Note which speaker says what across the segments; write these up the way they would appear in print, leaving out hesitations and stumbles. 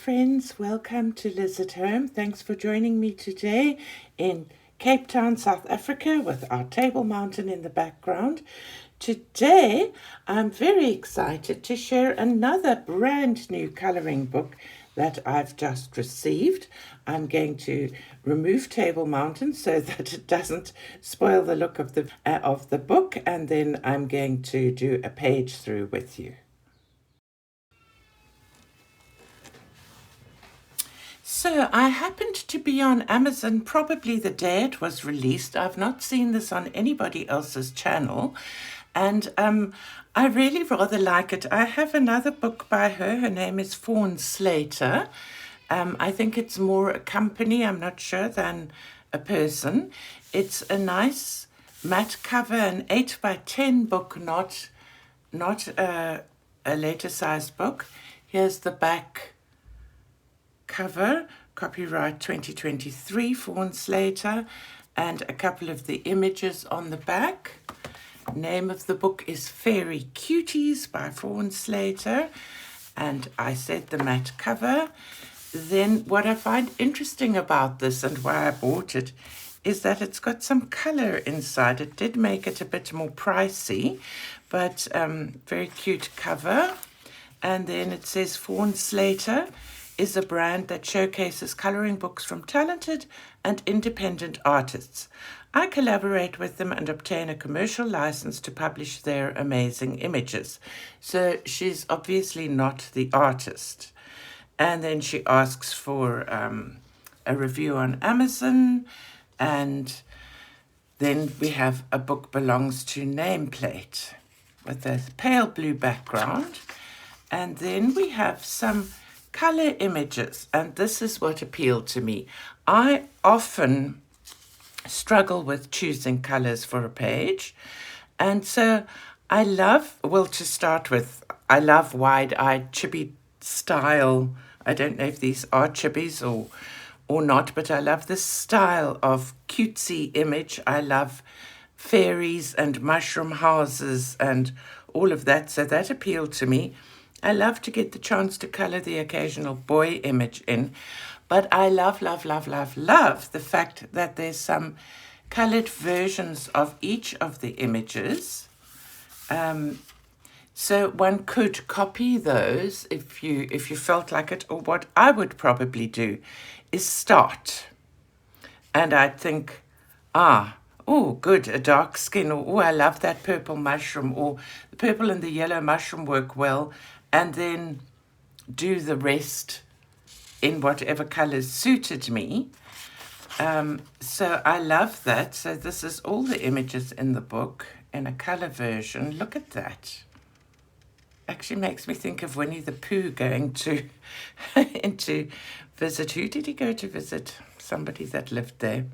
Speaker 1: friends, welcome to Liz at Home. Thanks for joining me today in Cape Town, South Africa, with our Table Mountain in the background. Today I'm very excited to share another brand new colouring book that I've just received. I'm going to remove Table Mountain so that it doesn't spoil the look of the book, and then I'm going to do a page through with you. So I happened to be on Amazon probably the day it was released. I've not seen this on anybody else's channel, and I really rather like it. I have another book by her. Her name is Fawn Slater. I think it's more a company, I'm not sure, than a person. It's a nice matte cover, an 8 by 10 book, not a later sized book. Here's the back cover, copyright 2023, Fawn Slater, and a couple of the images on the back. Name of the book is Fairy Cuties by Fawn Slater, and I said the matte cover. Then what I find interesting about this and why I bought it is that it's got some color inside. It did make it a bit more pricey, but very cute cover. And then it says Fawn Slater is a brand that showcases colouring books from talented and independent artists. I collaborate with them and obtain a commercial license to publish their amazing images. So she's obviously not the artist. And then she asks for a review on Amazon, and then we have a book belongs to nameplate with a pale blue background. And then we have some color images, and this is what appealed to me. I often struggle with choosing colors for a page, and so I love, well, to start with, I love wide-eyed chibi style. I don't know if these are chibis or not, but I love this style of cutesy image. I love fairies and mushroom houses and all of that, so that appealed to me. I love to get the chance to colour the occasional boy image in, but I love the fact that there's some coloured versions of each of the images. So one could copy those if you felt like it, or what I would probably do is start. And I'd think, oh, good, a dark skin, or oh, I love that purple mushroom, or the purple and the yellow mushroom work well, and then do the rest in whatever colors suited me. So I love that. So this is all the images in the book in a color version. Look at that. Actually makes me think of Winnie the Pooh going to to visit. Who did he go to visit? Somebody that lived there.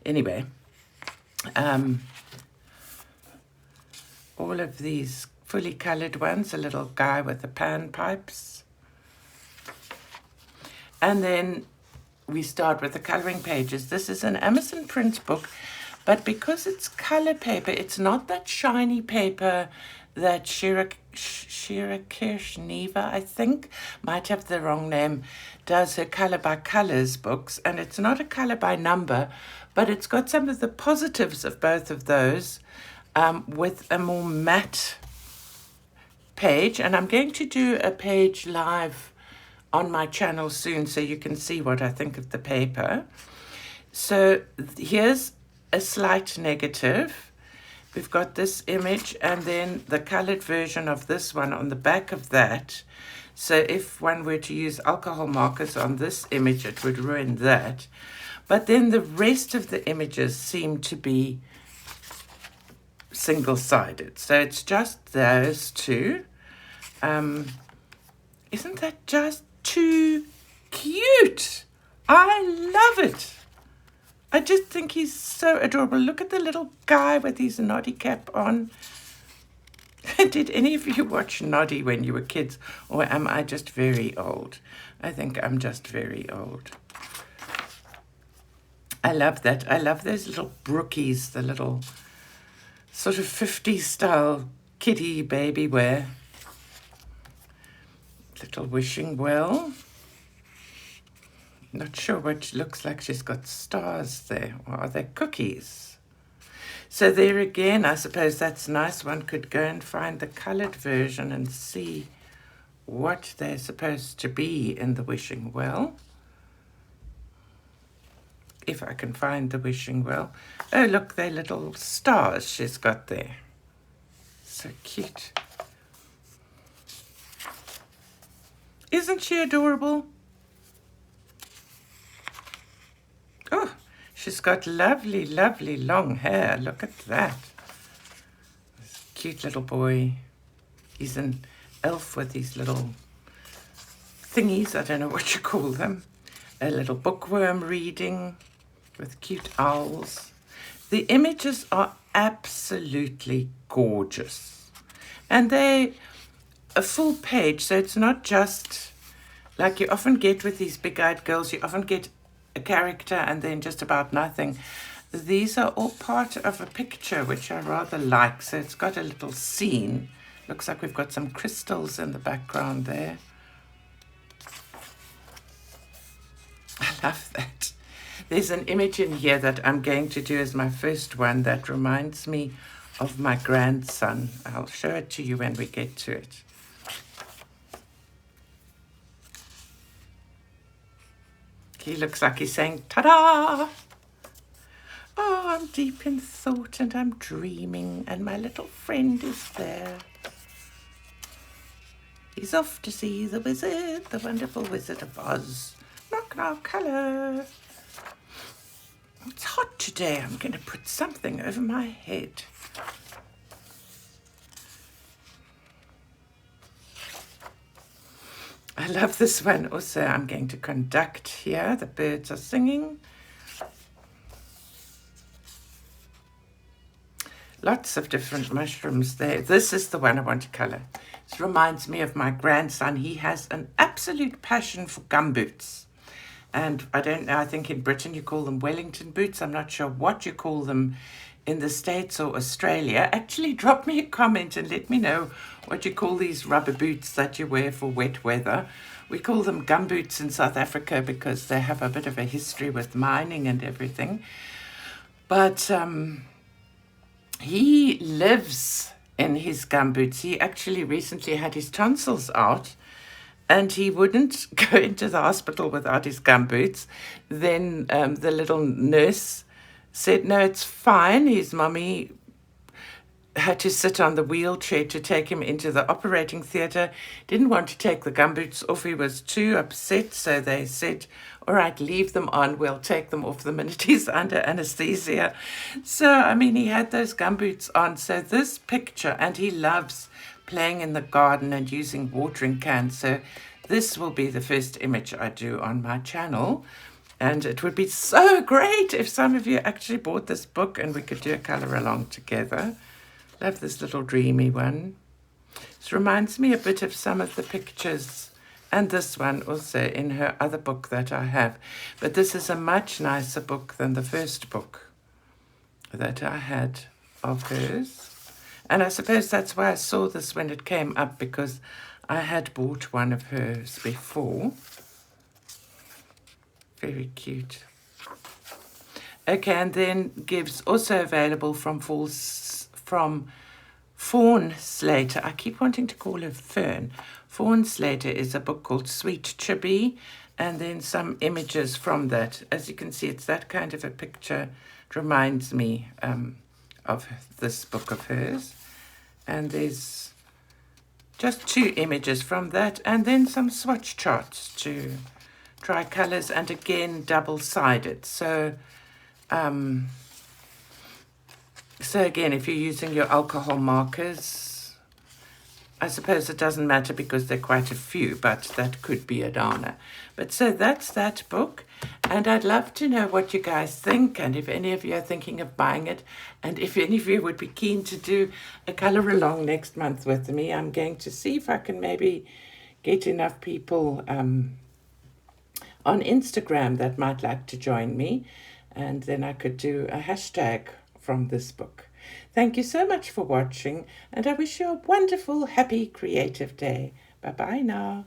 Speaker 1: Anyway, all of these fully colored ones, a little guy with the panpipes. And then we start with the coloring pages. This is an Amazon print book, but because it's color paper, it's not that shiny paper that Shira Kirshniva, I think, might have the wrong name, does her color by colors books, and it's not a color by number, but it's got some of the positives of both of those with a more matte page. And I'm going to do a page live on my channel soon so you can see what I think of the paper. So here's a slight negative. We've got this image and then the colored version of this one on the back of that. So if one were to use alcohol markers on this image, it would ruin that. But then the rest of the images seem to be single-sided. So it's just those two. Isn't that just too cute? I love it. I just think he's so adorable. Look at the little guy with his noddy cap on. Did any of you watch Noddy when you were kids, or am I just very old? I think I'm just very old. I love that. I love those little brookies, the little sort of 50s style kitty baby wear. Little wishing well. Not sure what looks like she's got stars there. Or are they cookies? So there again, I suppose that's nice. One could go and find the coloured version and see what they're supposed to be in the wishing well. If I can find the wishing well. Oh, look, they're little stars she's got there. So cute. Isn't she adorable? Oh, she's got lovely, lovely long hair. Look at that. This cute little boy. He's an elf with these little thingies. I don't know what you call them. A little bookworm reading with cute owls. The images are absolutely gorgeous. And they're a full page, so it's not just like you often get with these big-eyed girls. You often get a character and then just about nothing. These are all part of a picture, which I rather like. So it's got a little scene. Looks like we've got some crystals in the background there. I love that. There's an image in here that I'm going to do as my first one that reminds me of my grandson. I'll show it to you when we get to it. He looks like he's saying, ta-da! Oh, I'm deep in thought and I'm dreaming and my little friend is there. He's off to see the wizard, the wonderful Wizard of Oz. Knock, knock, hello. It's hot today. I'm going to put something over my head. I love this one also. I'm going to conduct here. The birds are singing. Lots of different mushrooms there. This is the one I want to colour. This reminds me of my grandson. He has an absolute passion for gumboots. And I don't know, I think in Britain you call them Wellington boots. I'm not sure what you call them in the States or Australia. Actually, drop me a comment and let me know what you call these rubber boots that you wear for wet weather. We call them gumboots in South Africa because they have a bit of a history with mining and everything. But he lives in his gumboots. He actually recently had his tonsils out and he wouldn't go into the hospital without his gumboots. Then the little nurse said, no, it's fine. His mummy had to sit on the wheelchair to take him into the operating theatre. Didn't want to take the gumboots off. He was too upset. So they said, all right, leave them on. We'll take them off the minute he's under anesthesia. So, I mean, he had those gumboots on. So this picture, and he loves playing in the garden and using watering cans. So this will be the first image I do on my channel. And it would be so great if some of you actually bought this book and we could do a colour along together. Love this little dreamy one. This reminds me a bit of some of the pictures and this one also in her other book that I have. But this is a much nicer book than the first book that I had of hers. And I suppose that's why I saw this when it came up, because I had bought one of hers before. Very cute. Okay, and then Gives also available from Fawn Slater. I keep wanting to call her Fern. Fawn Slater is a book called Sweet Chibi, and then some images from that. As you can see, it's that kind of a picture. It reminds me of this book of hers. And there's just 2 images from that, and then some swatch charts to try colours, and again double-sided. So again, if you're using your alcohol markers, I suppose it doesn't matter because there are quite a few, but that could be a downer. But so that's that book, and I'd love to know what you guys think, and if any of you are thinking of buying it, and if any of you would be keen to do a colour along next month with me. I'm going to see if I can maybe get enough people on Instagram that might like to join me, and then I could do a hashtag from this book. Thank you so much for watching, and I wish you a wonderful, happy, creative day. Bye-bye now.